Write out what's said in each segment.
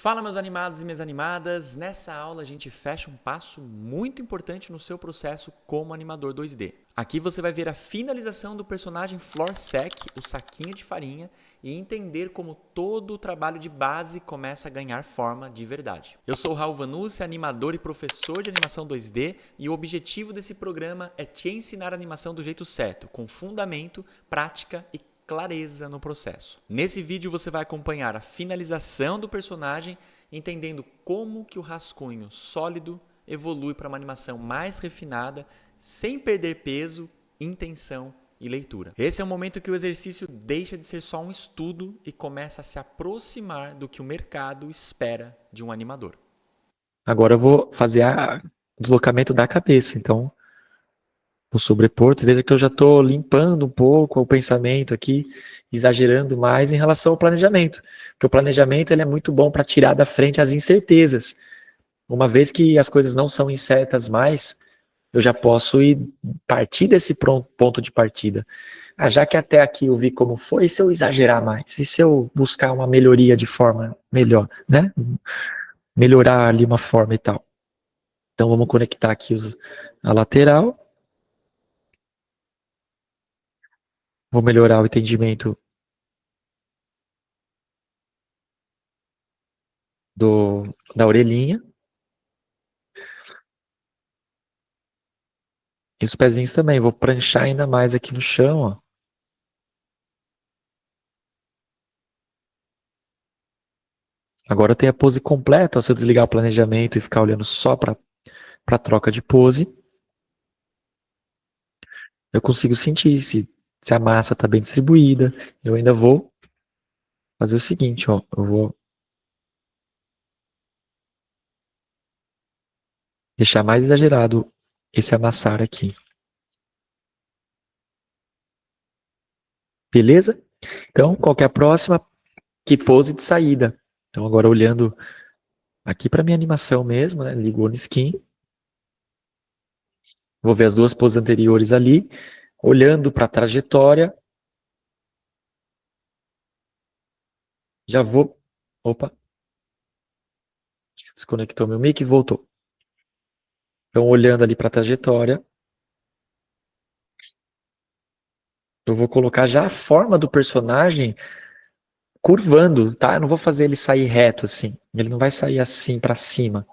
Fala, meus animados e minhas animadas! Nessa aula a gente fecha um passo muito importante no seu processo como animador 2D. Aqui você vai ver a finalização do personagem Florsec, o saquinho de farinha, e entender como todo o trabalho de base começa a ganhar forma de verdade. Eu sou o Raul Vanucci, animador e professor de animação 2D, e o objetivo desse programa é te ensinar a animação do jeito certo, com fundamento, prática e clareza no processo. Nesse vídeo você vai acompanhar a finalização do personagem, entendendo como que o rascunho sólido evolui para uma animação mais refinada, sem perder peso, intenção e leitura. Esse é o momento que o exercício deixa de ser só um estudo e começa a se aproximar do que o mercado espera de um animador. Agora eu vou fazer o deslocamento da cabeça, então vou sobrepor, veja que eu já estou limpando um pouco o pensamento aqui, exagerando mais em relação ao planejamento, porque o planejamento ele é muito bom para tirar da frente as incertezas. Uma vez que as coisas não são incertas mais, eu já posso ir partir desse ponto de partida. Já que até aqui eu vi como foi, e se eu exagerar mais? E se eu buscar uma melhoria de forma melhor, né? Melhorar ali uma forma e tal. Então vamos conectar aqui a lateral. Vou melhorar o entendimento da orelhinha. E os pezinhos também. Vou pranchar ainda mais aqui no chão, ó. Agora eu tenho a pose completa. Se eu desligar o planejamento e ficar olhando só para a troca de pose, eu consigo sentir se a massa está bem distribuída. Eu ainda vou fazer o seguinte, ó. Eu vou deixar mais exagerado esse amassar aqui. Beleza? Então, qual que é a próxima? Que pose de saída. Então, agora olhando aqui para minha animação mesmo, né? Ligo o on-skin. Vou ver as duas poses anteriores ali. Olhando para a trajetória. Já vou... Opa. Desconectou meu mic e voltou. Então, olhando ali para a trajetória. Eu vou colocar já a forma do personagem curvando, tá? Eu não vou fazer ele sair reto assim. Ele não vai sair assim para cima.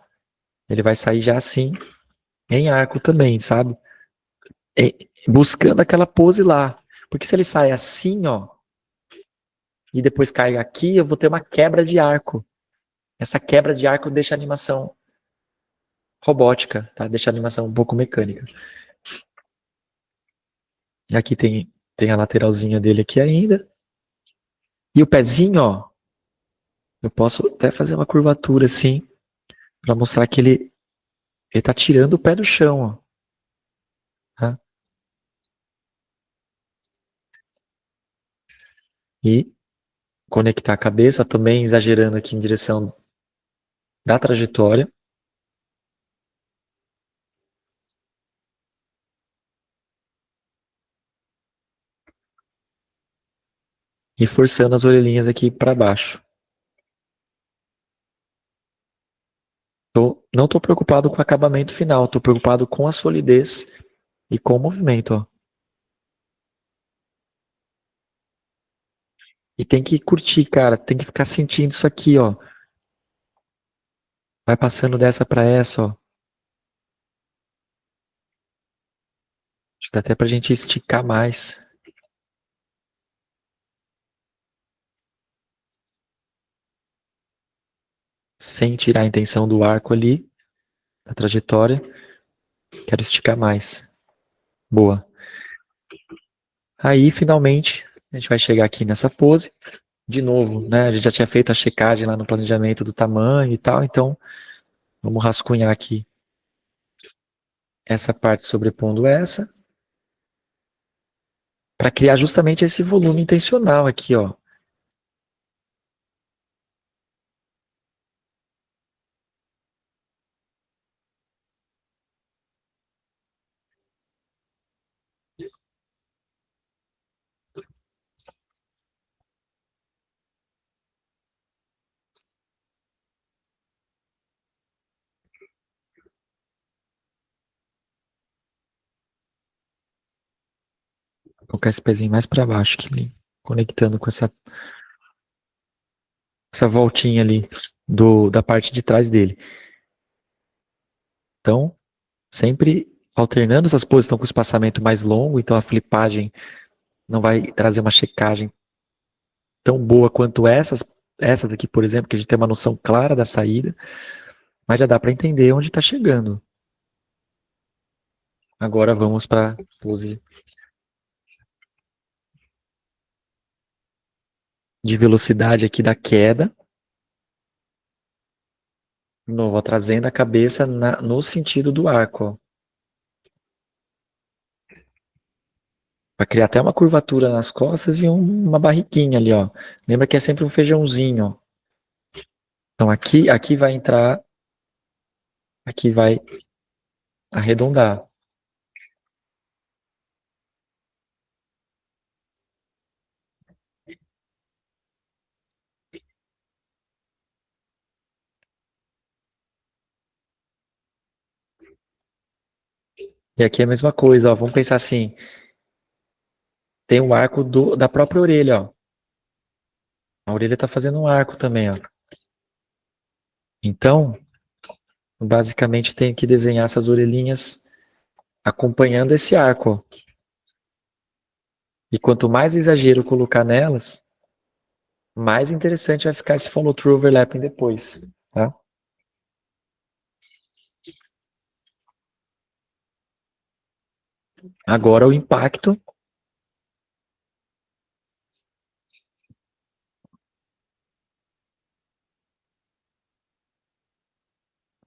Ele vai sair já assim, em arco também, sabe? Buscando aquela pose lá. Porque se ele sai assim, ó, e depois cai aqui, eu vou ter uma quebra de arco. Essa quebra de arco deixa a animação robótica, tá? Deixa a animação um pouco mecânica. E aqui tem a lateralzinha dele aqui ainda. E o pezinho, ó, eu posso até fazer uma curvatura assim, para mostrar que ele tá tirando o pé do chão, ó. Tá? E conectar a cabeça, também exagerando aqui em direção da trajetória. E forçando as orelhinhas aqui para baixo. Não estou preocupado com o acabamento final, estou preocupado com a solidez e com o movimento, ó. E tem que curtir, cara, tem que ficar sentindo isso aqui, ó. Vai passando dessa para essa, ó. Acho que dá até pra gente esticar mais. Sem tirar a intenção do arco ali, da trajetória. Quero esticar mais. Boa. Aí, finalmente, a gente vai chegar aqui nessa pose. De novo, né? A gente já tinha feito a checagem lá no planejamento do tamanho e tal, então vamos rascunhar aqui essa parte sobrepondo essa, para criar justamente esse volume intencional aqui, ó. colocar esse pezinho mais para baixo, aqui, conectando com essa voltinha ali da parte de trás dele. Então, sempre alternando essas poses estão com espaçamento mais longo, então a flipagem não vai trazer uma checagem tão boa quanto essas aqui, por exemplo, que a gente tem uma noção clara da saída, mas já dá para entender onde está chegando. Agora vamos para a pose de velocidade aqui da queda. De novo, ó, trazendo a cabeça no sentido do arco. Para criar até uma curvatura nas costas e uma barriguinha ali, ó. Lembra que é sempre um feijãozinho, ó. Então aqui vai entrar, aqui vai arredondar. E aqui é a mesma coisa, ó. Vamos pensar assim, tem o arco da própria orelha, ó. A orelha está fazendo um arco também, ó. Então, basicamente tenho que desenhar essas orelhinhas acompanhando esse arco, ó. E quanto mais exagero eu colocar nelas, mais interessante vai ficar esse follow-through overlapping depois, tá? Agora o impacto.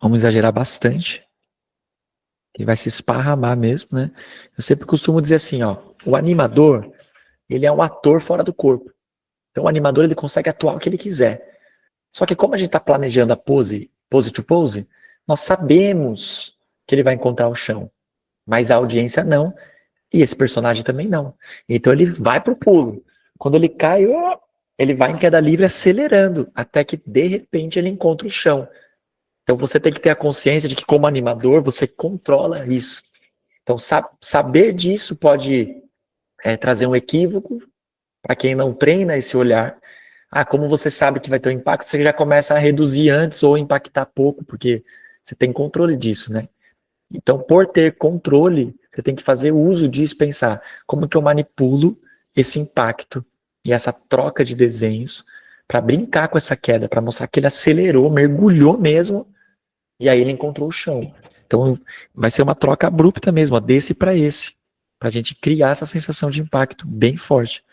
Vamos exagerar bastante. Que vai se esparramar mesmo, né? Eu sempre costumo dizer assim, ó, o animador, ele é um ator fora do corpo. Então o animador, ele consegue atuar o que ele quiser. Só que como a gente está planejando a pose to pose, nós sabemos que ele vai encontrar o chão. Mas a audiência não. E esse personagem também não. Então ele vai pro pulo. Quando ele cai, ó, ele vai em queda livre acelerando, até que de repente ele encontra o chão. Então você tem que ter a consciência de que como animador você controla isso. Então saber disso pode trazer um equívoco para quem não treina esse olhar. Ah, como você sabe que vai ter um impacto, você já começa a reduzir antes ou impactar pouco, porque você tem controle disso, né? Então, por ter controle, você tem que fazer uso disso, pensar como que eu manipulo esse impacto e essa troca de desenhos para brincar com essa queda, para mostrar que ele acelerou, mergulhou mesmo, e aí ele encontrou o chão. Então, vai ser uma troca abrupta mesmo, ó, desse para esse, para a gente criar essa sensação de impacto bem forte.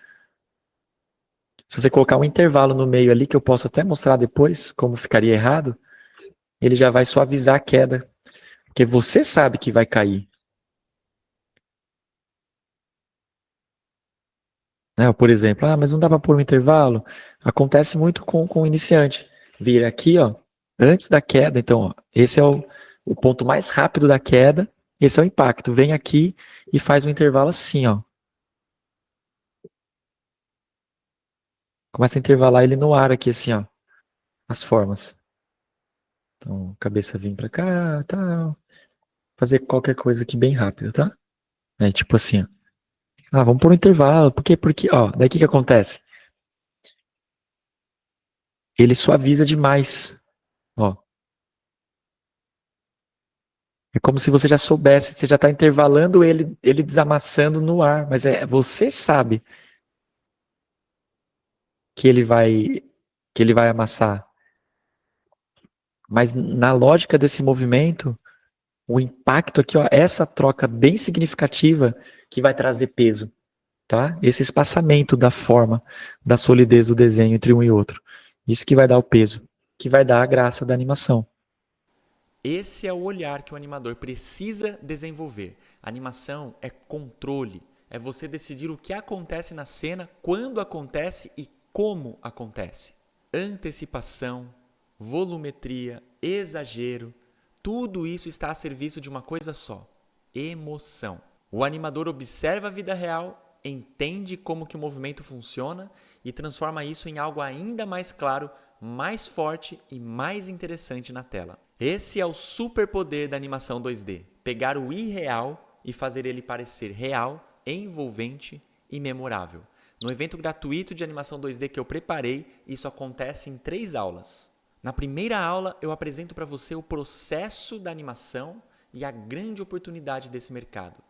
Se você colocar um intervalo no meio ali, que eu posso até mostrar depois como ficaria errado, ele já vai suavizar a queda, porque você sabe que vai cair. Né? Por exemplo, mas não dá para pôr um intervalo? Acontece muito com o iniciante. Vira aqui, ó, antes da queda, então, ó, esse é o ponto mais rápido da queda, esse é o impacto. Vem aqui e faz um intervalo assim, ó. Começa a intervalar ele no ar aqui, assim, ó, as formas. Então, cabeça vem para cá, tal. Fazer qualquer coisa aqui bem rápido, tá? Tipo assim, ó. Vamos pôr um intervalo. Por quê? Porque, ó, daí o que acontece? Ele suaviza demais. Ó. É como se você já soubesse, você já está intervalando ele desamassando no ar, mas você sabe que ele vai amassar. Mas na lógica desse movimento, o impacto aqui, ó, essa troca bem significativa que vai trazer peso, tá? Esse espaçamento da forma, da solidez do desenho entre um e outro. Isso que vai dar o peso, que vai dar a graça da animação. Esse é o olhar que o animador precisa desenvolver. A animação é controle, é você decidir o que acontece na cena, quando acontece e como acontece. Antecipação, volumetria, exagero, tudo isso está a serviço de uma coisa só: emoção. O animador observa a vida real, entende como que o movimento funciona e transforma isso em algo ainda mais claro, mais forte e mais interessante na tela. Esse é o superpoder da animação 2D: pegar o irreal e fazer ele parecer real, envolvente e memorável. No evento gratuito de animação 2D que eu preparei, isso acontece em 3 aulas. Na primeira aula, eu apresento para você o processo da animação e a grande oportunidade desse mercado.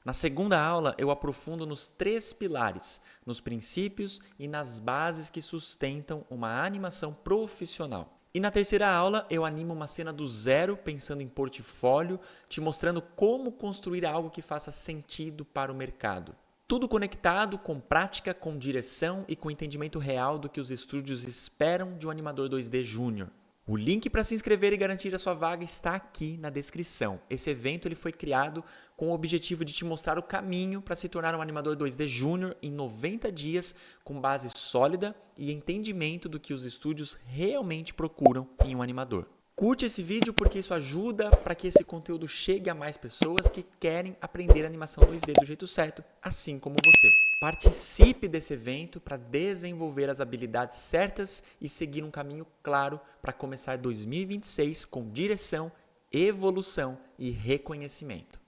Na segunda aula, eu aprofundo nos 3 pilares, nos princípios e nas bases que sustentam uma animação profissional. E na terceira aula, eu animo uma cena do zero, pensando em portfólio, te mostrando como construir algo que faça sentido para o mercado. Tudo conectado com prática, com direção e com entendimento real do que os estúdios esperam de um animador 2D júnior. O link para se inscrever e garantir a sua vaga está aqui na descrição. Esse evento ele foi criado com o objetivo de te mostrar o caminho para se tornar um animador 2D júnior em 90 dias, com base sólida e entendimento do que os estúdios realmente procuram em um animador. Curte esse vídeo porque isso ajuda para que esse conteúdo chegue a mais pessoas que querem aprender animação 2D do jeito certo, assim como você. Participe desse evento para desenvolver as habilidades certas e seguir um caminho claro para começar 2026 com direção, evolução e reconhecimento.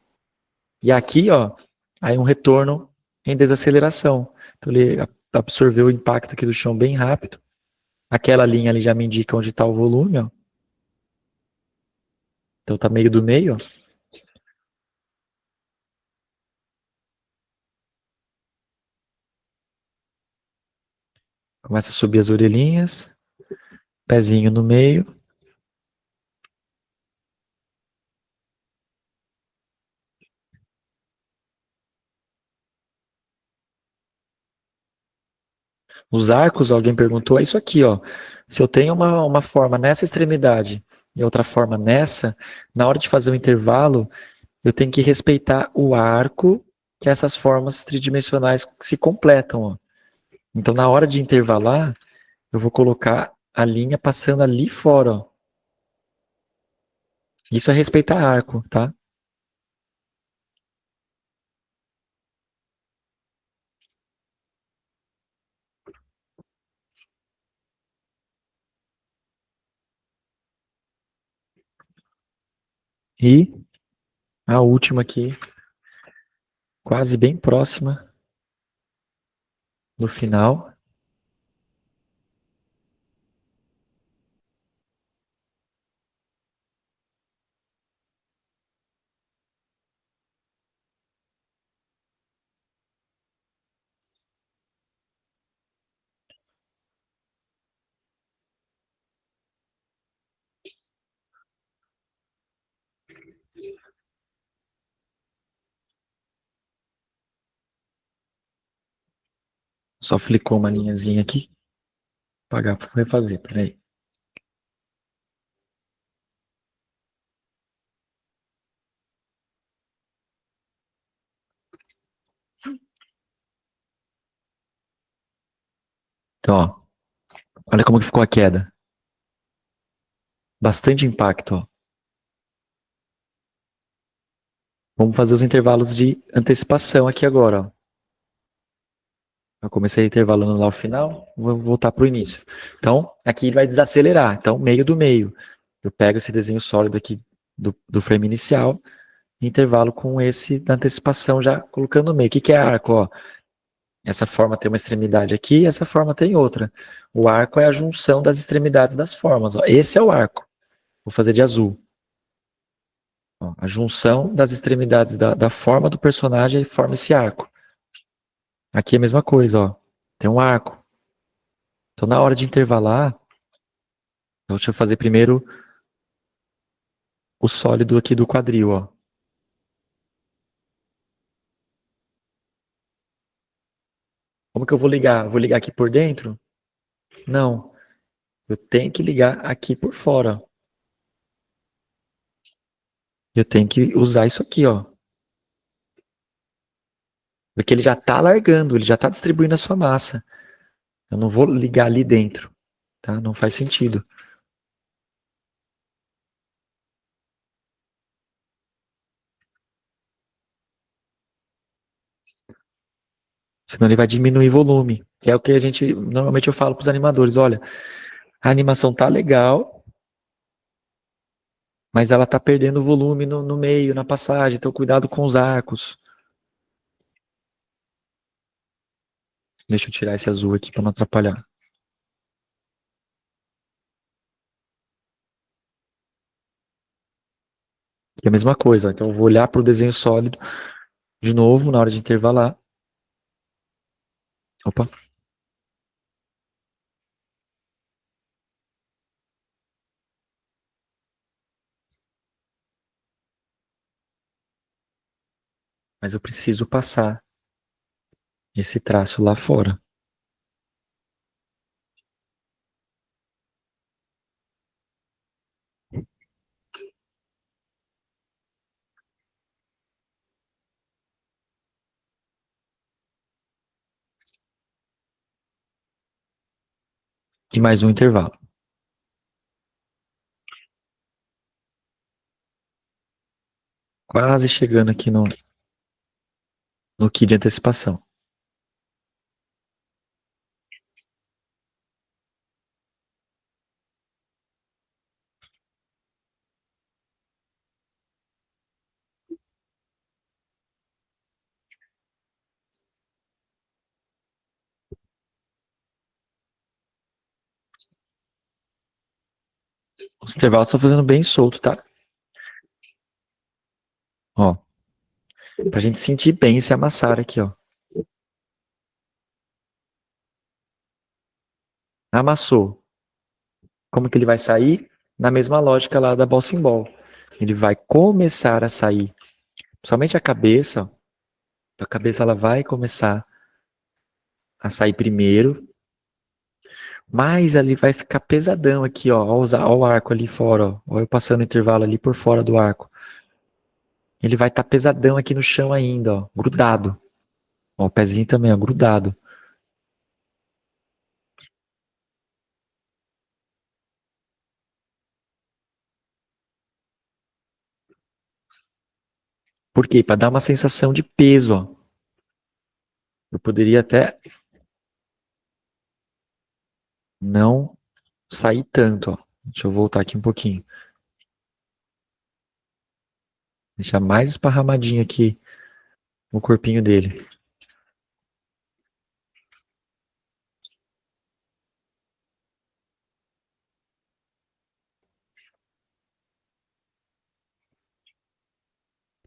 E aqui, ó, aí um retorno em desaceleração. Então ele absorveu o impacto aqui do chão bem rápido. Aquela linha ali já me indica onde está o volume, ó. Então tá meio do meio, ó. Começa a subir as orelhinhas, pezinho no meio. Os arcos, alguém perguntou, é isso aqui, ó. Se eu tenho uma forma nessa extremidade e outra forma nessa, na hora de fazer o intervalo, eu tenho que respeitar o arco, que essas formas tridimensionais se completam, ó. Então, na hora de intervalar, eu vou colocar a linha passando ali fora, ó. Isso é respeitar arco, tá? E a última aqui, quase bem próxima do final. Só flicou uma linhazinha aqui. Pagar para refazer, peraí. Então, ó, olha como que ficou a queda. Bastante impacto, ó. Vamos fazer os intervalos de antecipação aqui agora, ó. Eu comecei intervalando lá o final, vou voltar para o início. Então, aqui ele vai desacelerar. Então, meio do meio. Eu pego esse desenho sólido aqui do frame inicial, intervalo com esse da antecipação já colocando no meio. O que é arco? Ó? Essa forma tem uma extremidade aqui, essa forma tem outra. O arco é a junção das extremidades das formas. Ó. Esse é o arco. Vou fazer de azul. Ó, a junção das extremidades da forma do personagem forma esse arco. Aqui é a mesma coisa, ó. Tem um arco. Então, na hora de intervalar, deixa eu fazer primeiro o sólido aqui do quadril, ó. Como que eu vou ligar? Vou ligar aqui por dentro? Não. Eu tenho que ligar aqui por fora. Eu tenho que usar isso aqui, ó. Porque ele já está largando, ele já está distribuindo a sua massa. Eu não vou ligar ali dentro, tá? Não faz sentido. Senão ele vai diminuir volume. É o que a gente, normalmente eu falo para os animadores, olha, a animação tá legal, mas ela tá perdendo volume no meio, na passagem, então cuidado com os arcos. Deixa eu tirar esse azul aqui para não atrapalhar. E a mesma coisa, ó. Então eu vou olhar para o desenho sólido de novo na hora de intervalar. Opa. Mas eu preciso passar esse traço lá fora. E mais um intervalo. Quase chegando aqui no key de antecipação. Os intervalos estão fazendo bem solto, tá? Ó, pra gente sentir bem esse amassar aqui, ó. Amassou. Como que ele vai sair? Na mesma lógica lá da Ball Ball. Ele vai começar a sair. Somente a cabeça, a cabeça ela vai começar a sair primeiro, mas ele vai ficar pesadão aqui, ó. Ó o arco ali fora, ó. Ó eu passando o intervalo ali por fora do arco. Ele vai estar pesadão aqui no chão ainda, ó. Grudado. Ó, o pezinho também, ó, grudado. Por quê? Para dar uma sensação de peso, ó. Eu poderia até não sair tanto, ó. Deixa eu voltar aqui um pouquinho. Deixar mais esparramadinho aqui o corpinho dele.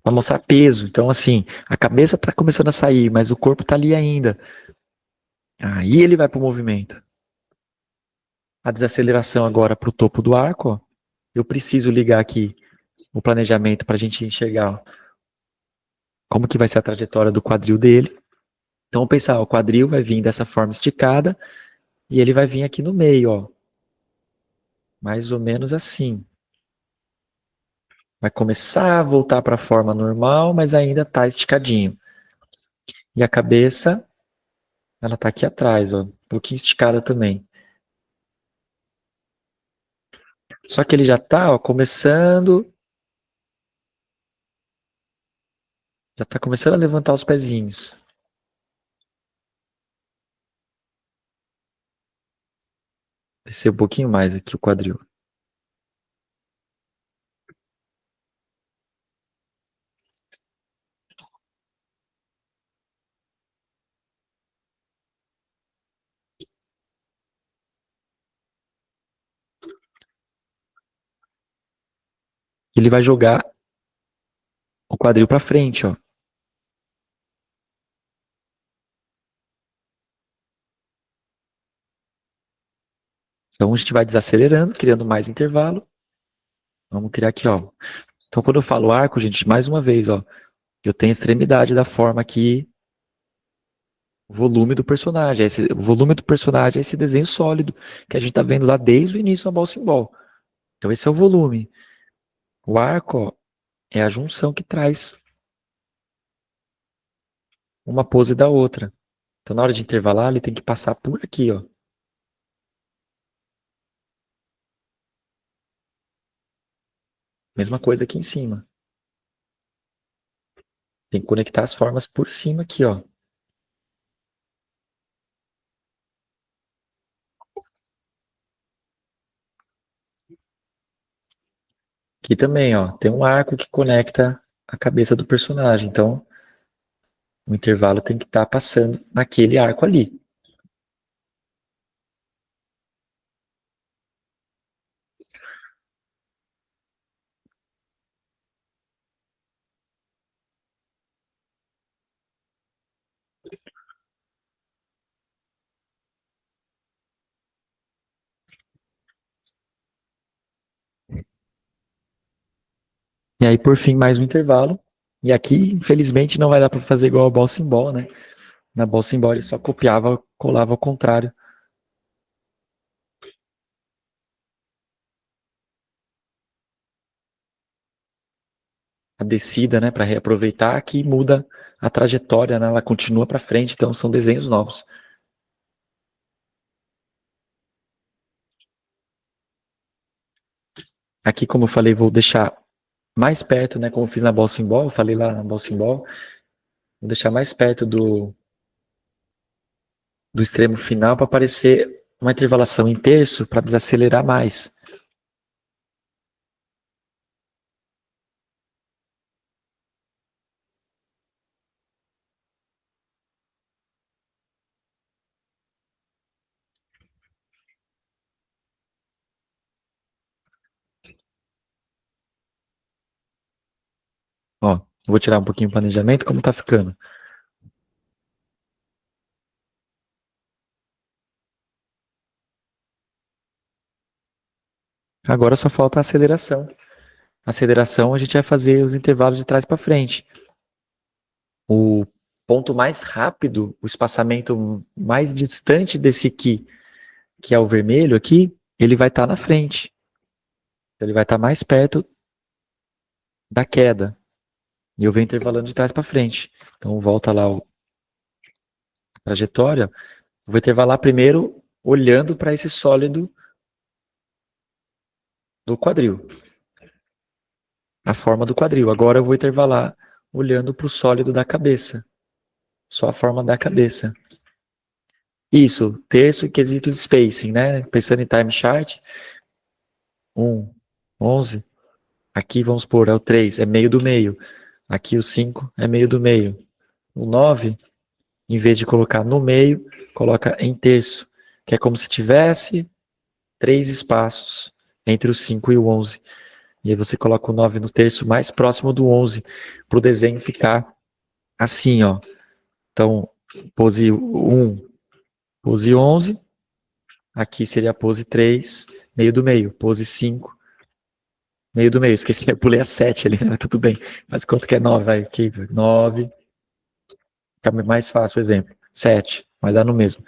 Para mostrar peso. Então, assim, a cabeça tá começando a sair, mas o corpo tá ali ainda. Aí ele vai pro movimento. A desaceleração agora pro topo do arco, ó. Eu preciso ligar aqui o planejamento para a gente enxergar, ó, como que vai ser a trajetória do quadril dele. Então, vamos pensar, ó, o quadril vai vir dessa forma esticada e ele vai vir aqui no meio, ó. Mais ou menos assim. Vai começar a voltar para a forma normal, mas ainda tá esticadinho. E a cabeça, ela tá aqui atrás, ó, um pouquinho esticada também. Só que ele já tá, ó, já tá começando a levantar os pezinhos. Descer um pouquinho mais aqui o quadril. Ele vai jogar o quadril para frente, ó. Então a gente vai desacelerando, criando mais intervalo. Vamos criar aqui, ó. Então quando eu falo arco, gente, mais uma vez, ó, eu tenho a extremidade da forma aqui, o volume do personagem. O volume do personagem é esse desenho sólido que a gente tá vendo lá desde o início da Ball Symbol. Então esse é o volume. O arco, ó, é a junção que traz uma pose da outra. Então na hora de intervalar, ele tem que passar por aqui, ó. Mesma coisa aqui em cima. Tem que conectar as formas por cima aqui, ó. Aqui também, ó, tem um arco que conecta a cabeça do personagem. Então, o intervalo tem que estar passando naquele arco ali. aí, por fim, mais um intervalo. E aqui, infelizmente, não vai dar para fazer igual ao Bouncing Ball, né? Na Bouncing Ball ele só copiava, colava ao contrário. A descida, né, para reaproveitar, que muda a trajetória, né? Ela continua para frente, então são desenhos novos. Aqui, como eu falei, vou deixar mais perto, né, como eu fiz na Bouncing Ball, eu falei lá na Bouncing Ball, vou deixar mais perto do extremo final para aparecer uma intervalação em terço para desacelerar mais. Ó, vou tirar um pouquinho o planejamento, como tá ficando. Agora só falta a aceleração. A aceleração a gente vai fazer os intervalos de trás para frente. O ponto mais rápido, o espaçamento mais distante desse aqui, que é o vermelho aqui, ele vai estar na frente. Ele vai estar mais perto da queda. E eu venho intervalando de trás para frente. Então volta lá a trajetória. Eu vou intervalar primeiro olhando para esse sólido do quadril. A forma do quadril. Agora eu vou intervalar olhando para o sólido da cabeça. Só a forma da cabeça. Isso, terço e quesito de spacing, né? Pensando em time chart. 1, 11. Aqui vamos pôr, é o 3, é meio do meio. Aqui o 5 é meio do meio. O 9, em vez de colocar no meio, coloca em terço, que é como se tivesse 3 espaços entre o 5 e o 11. E aí você coloca o 9 no terço mais próximo do 11, para o desenho ficar assim, ó. Então, pose 1, pose 11, aqui seria a pose 3, meio do meio, pose 5, meio do meio. Esqueci, eu pulei a 7 ali, né? Mas tudo bem. Mas quanto que é 9? Vai aqui, 9. Fica mais fácil o exemplo. 7, mas dá no mesmo.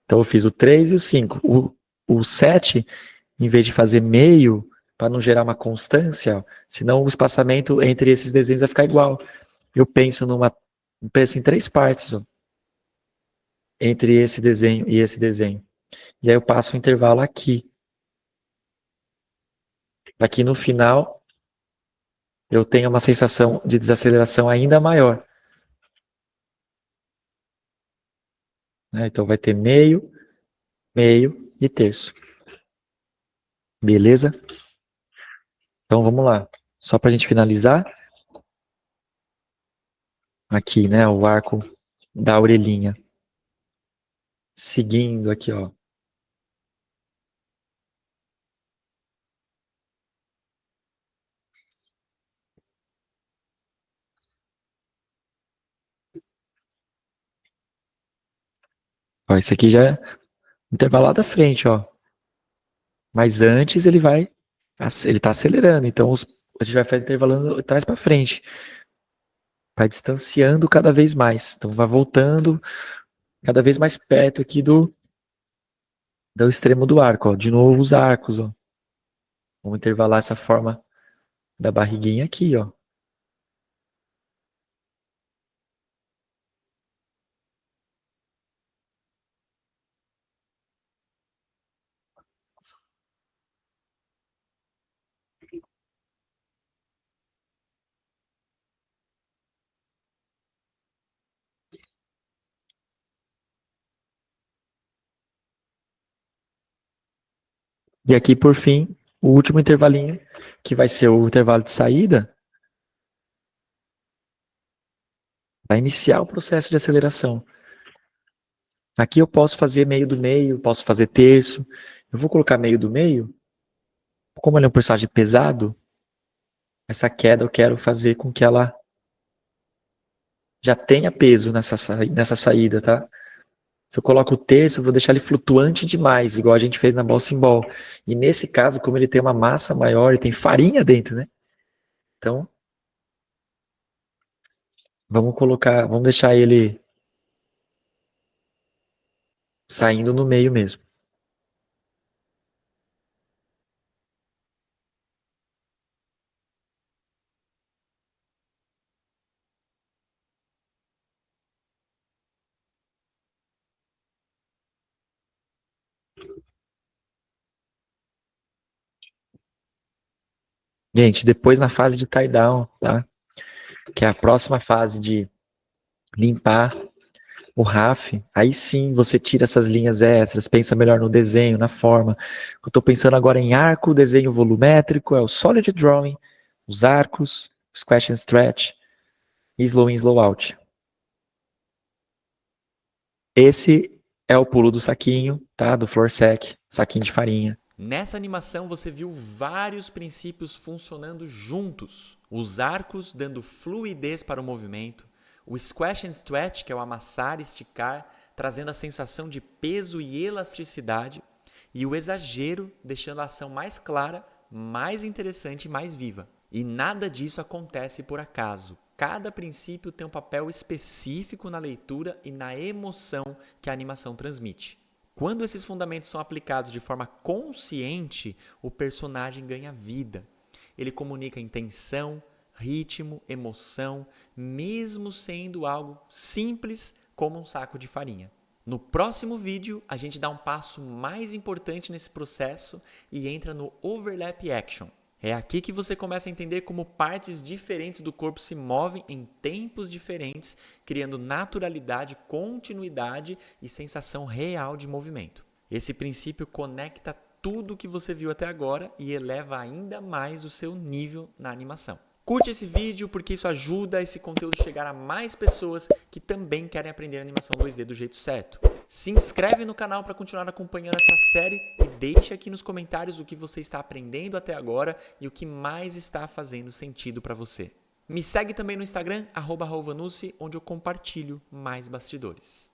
Então eu fiz o 3 e o 5. O 7, em vez de fazer meio, para não gerar uma constância, senão o espaçamento entre esses desenhos vai ficar igual. Eu penso em 3 partes, ó, entre esse desenho e esse desenho. E aí eu passo o intervalo aqui. Aqui no final, eu tenho uma sensação de desaceleração ainda maior. Né? Então vai ter meio, meio e terço. Beleza? Então vamos lá. Só para a gente finalizar. Aqui, né? O arco da orelhinha. Seguindo aqui, ó. Ó, esse aqui já é intervalado da frente, ó. Mas antes ele tá acelerando, então a gente vai fazer intervalando trás para frente. Vai distanciando cada vez mais. Então vai voltando cada vez mais perto aqui do extremo do arco, ó. De novo os arcos, ó. Vamos intervalar essa forma da barriguinha aqui, ó. E aqui, por fim, o último intervalinho, que vai ser o intervalo de saída, para iniciar o processo de aceleração. Aqui eu posso fazer meio do meio, posso fazer terço. Eu vou colocar meio do meio. Como ele é um personagem pesado, essa queda eu quero fazer com que ela já tenha peso nessa saída, tá? Se eu coloco o terço, eu vou deixar ele flutuante demais, igual a gente fez na Bouncing Ball. E nesse caso, como ele tem uma massa maior e tem farinha dentro, né? Então, Vamos deixar ele saindo no meio mesmo. Gente, depois na fase de tie down, tá? Que é a próxima fase de limpar o RAF, aí sim você tira essas linhas extras, pensa melhor no desenho, na forma. Eu estou pensando agora em arco, desenho volumétrico, é o solid drawing, os arcos, squash and stretch, e slow in, slow out. Esse é o pulo do saquinho, tá? Do floor sack, saquinho de farinha. Nessa animação você viu vários princípios funcionando juntos. Os arcos dando fluidez para o movimento, o squash and stretch, que é o amassar e esticar, trazendo a sensação de peso e elasticidade, e o exagero, deixando a ação mais clara, mais interessante e mais viva. E nada disso acontece por acaso. Cada princípio tem um papel específico na leitura e na emoção que a animação transmite. Quando esses fundamentos são aplicados de forma consciente, o personagem ganha vida. Ele comunica intenção, ritmo, emoção, mesmo sendo algo simples como um saco de farinha. No próximo vídeo, a gente dá um passo mais importante nesse processo e entra no Overlap Action. É aqui que você começa a entender como partes diferentes do corpo se movem em tempos diferentes, criando naturalidade, continuidade e sensação real de movimento. Esse princípio conecta tudo o que você viu até agora e eleva ainda mais o seu nível na animação. Curte esse vídeo porque isso ajuda esse conteúdo a chegar a mais pessoas que também querem aprender animação 2D do jeito certo. Se inscreve no canal para continuar acompanhando essa série e deixa aqui nos comentários o que você está aprendendo até agora e o que mais está fazendo sentido para você. Me segue também no Instagram, @raulvanucci, onde eu compartilho mais bastidores.